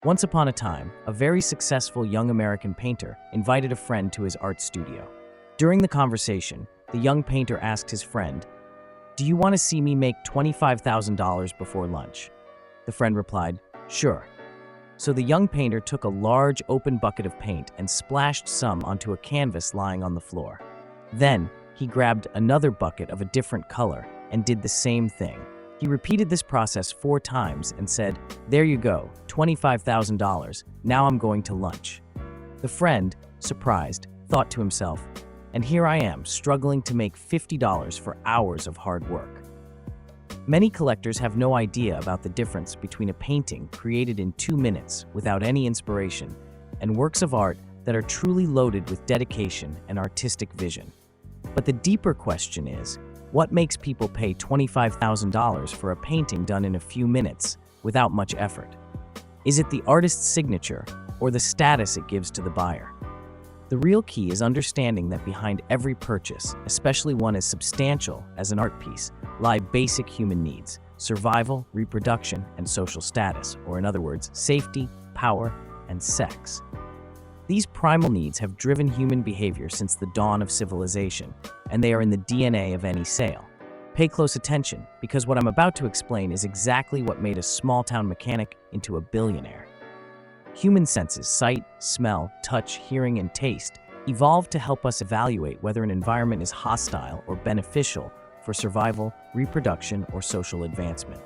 Once upon a time, a very successful young American painter invited a friend to his art studio. During the conversation, the young painter asked his friend, "Do you want to see me make $25,000 before lunch?" The friend replied, "Sure." So the young painter took a large open bucket of paint and splashed some onto a canvas lying on the floor. Then, he grabbed another bucket of a different color and did the same thing. He repeated this process 4 times and said, "There you go, $25,000. Now I'm going to lunch." The friend, surprised, thought to himself, "And here I am, struggling to make $50 for hours of hard work." Many collectors have no idea about the difference between a painting created in 2 minutes without any inspiration and works of art that are truly loaded with dedication and artistic vision. But the deeper question is, what makes people pay $25,000 for a painting done in a few minutes without much effort? Is it the artist's signature or the status it gives to the buyer? The real key is understanding that behind every purchase, especially one as substantial as an art piece, lie basic human needs: survival, reproduction, and social status, or in other words, safety, power, and sex. These primal needs have driven human behavior since the dawn of civilization, and they are in the DNA of any sale. Pay close attention, because what I'm about to explain is exactly what made a small-town mechanic into a billionaire. Human senses, sight, smell, touch, hearing, and taste, evolved to help us evaluate whether an environment is hostile or beneficial for survival, reproduction, or social advancement.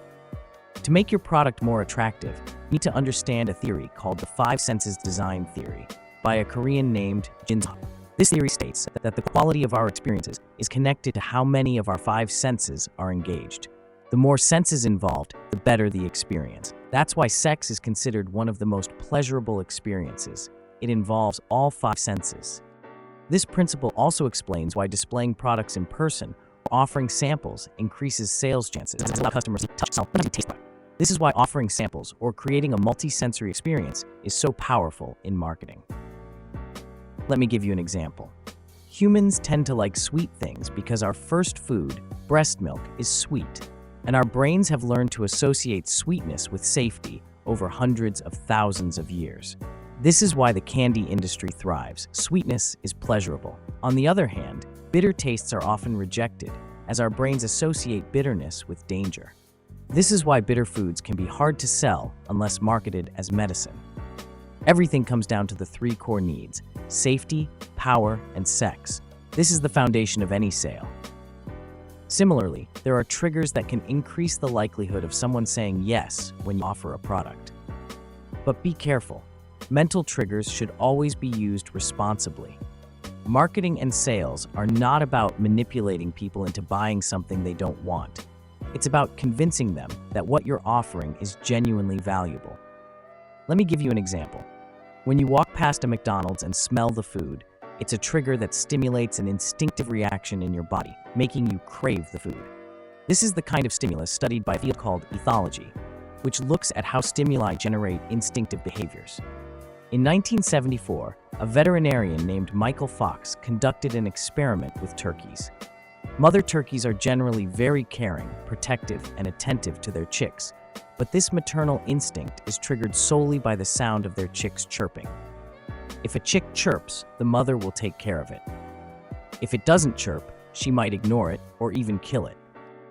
To make your product more attractive, you need to understand a theory called the 5 senses design theory by a Korean named Jin Seo. This theory states that the quality of our experiences is connected to how many of our 5 senses are engaged. The more senses involved, the better the experience. That's why sex is considered one of the most pleasurable experiences. It involves all 5 senses. This principle also explains why displaying products in person or offering samples increases sales chances and allows customers to touch, smell, and taste. This is why offering samples or creating a multi-sensory experience is so powerful in marketing. Let me give you an example. Humans tend to like sweet things because our first food, breast milk, is sweet, and our brains have learned to associate sweetness with safety over hundreds of thousands of years. This is why the candy industry thrives. Sweetness is pleasurable. On the other hand, bitter tastes are often rejected, as our brains associate bitterness with danger. This is why bitter foods can be hard to sell unless marketed as medicine. Everything comes down to the 3 core needs: safety, power, and sex. This is the foundation of any sale. Similarly, there are triggers that can increase the likelihood of someone saying yes when you offer a product. But be careful. Mental triggers should always be used responsibly. Marketing and sales are not about manipulating people into buying something they don't want. It's about convincing them that what you're offering is genuinely valuable. Let me give you an example. When you walk past a McDonald's and smell the food, it's a trigger that stimulates an instinctive reaction in your body, making you crave the food. This is the kind of stimulus studied by a field called ethology, which looks at how stimuli generate instinctive behaviors. In 1974, a veterinarian named Michael Fox conducted an experiment with turkeys. Mother turkeys are generally very caring, protective, and attentive to their chicks, but this maternal instinct is triggered solely by the sound of their chicks chirping. If a chick chirps, the mother will take care of it. If it doesn't chirp, she might ignore it or even kill it.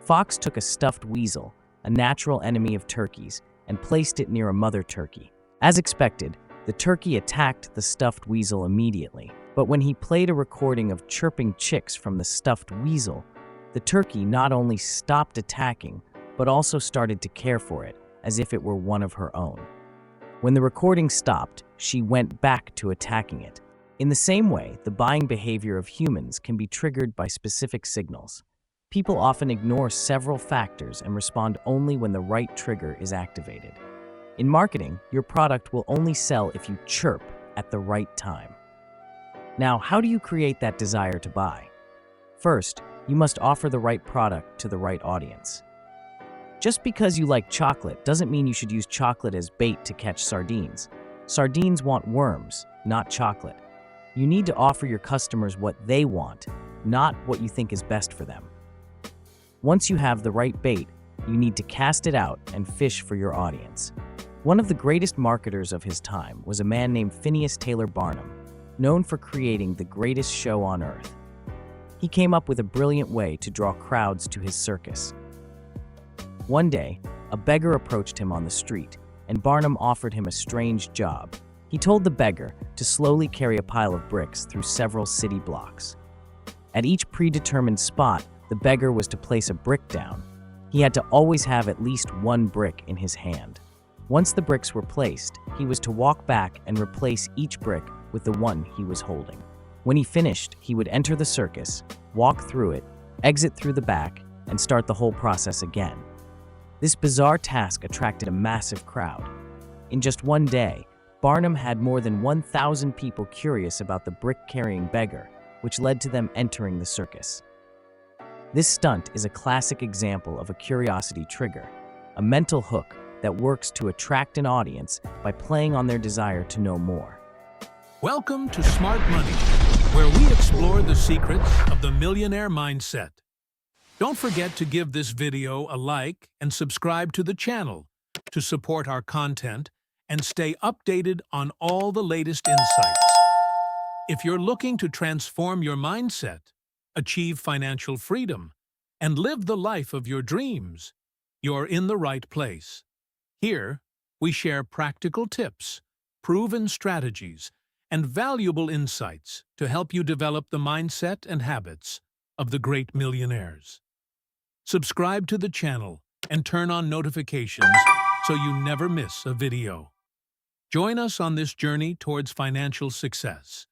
Fox took a stuffed weasel, a natural enemy of turkeys, and placed it near a mother turkey. As expected, the turkey attacked the stuffed weasel immediately, but when he played a recording of chirping chicks from the stuffed weasel, the turkey not only stopped attacking, but also started to care for it, as if it were one of her own. When the recording stopped, she went back to attacking it. In the same way, the buying behavior of humans can be triggered by specific signals. People often ignore several factors and respond only when the right trigger is activated. In marketing, your product will only sell if you chirp at the right time. Now, how do you create that desire to buy? First, you must offer the right product to the right audience. Just because you like chocolate doesn't mean you should use chocolate as bait to catch sardines. Sardines want worms, not chocolate. You need to offer your customers what they want, not what you think is best for them. Once you have the right bait, you need to cast it out and fish for your audience. One of the greatest marketers of his time was a man named Phineas Taylor Barnum, known for creating the greatest show on earth. He came up with a brilliant way to draw crowds to his circus. One day, a beggar approached him on the street, and Barnum offered him a strange job. He told the beggar to slowly carry a pile of bricks through several city blocks. At each predetermined spot, the beggar was to place a brick down. He had to always have at least one brick in his hand. Once the bricks were placed, he was to walk back and replace each brick with the one he was holding. When he finished, he would enter the circus, walk through it, exit through the back, and start the whole process again. This bizarre task attracted a massive crowd. In just one day, Barnum had more than 1,000 people curious about the brick-carrying beggar, which led to them entering the circus. This stunt is a classic example of a curiosity trigger, a mental hook that works to attract an audience by playing on their desire to know more. Welcome to Smart Money, where we explore the secrets of the millionaire mindset. Don't forget to give this video a like and subscribe to the channel to support our content and stay updated on all the latest insights. If you're looking to transform your mindset, achieve financial freedom, and live the life of your dreams, you're in the right place. Here, we share practical tips, proven strategies, and valuable insights to help you develop the mindset and habits of the great millionaires. Subscribe to the channel and turn on notifications so you never miss a video. Join us on this journey towards financial success.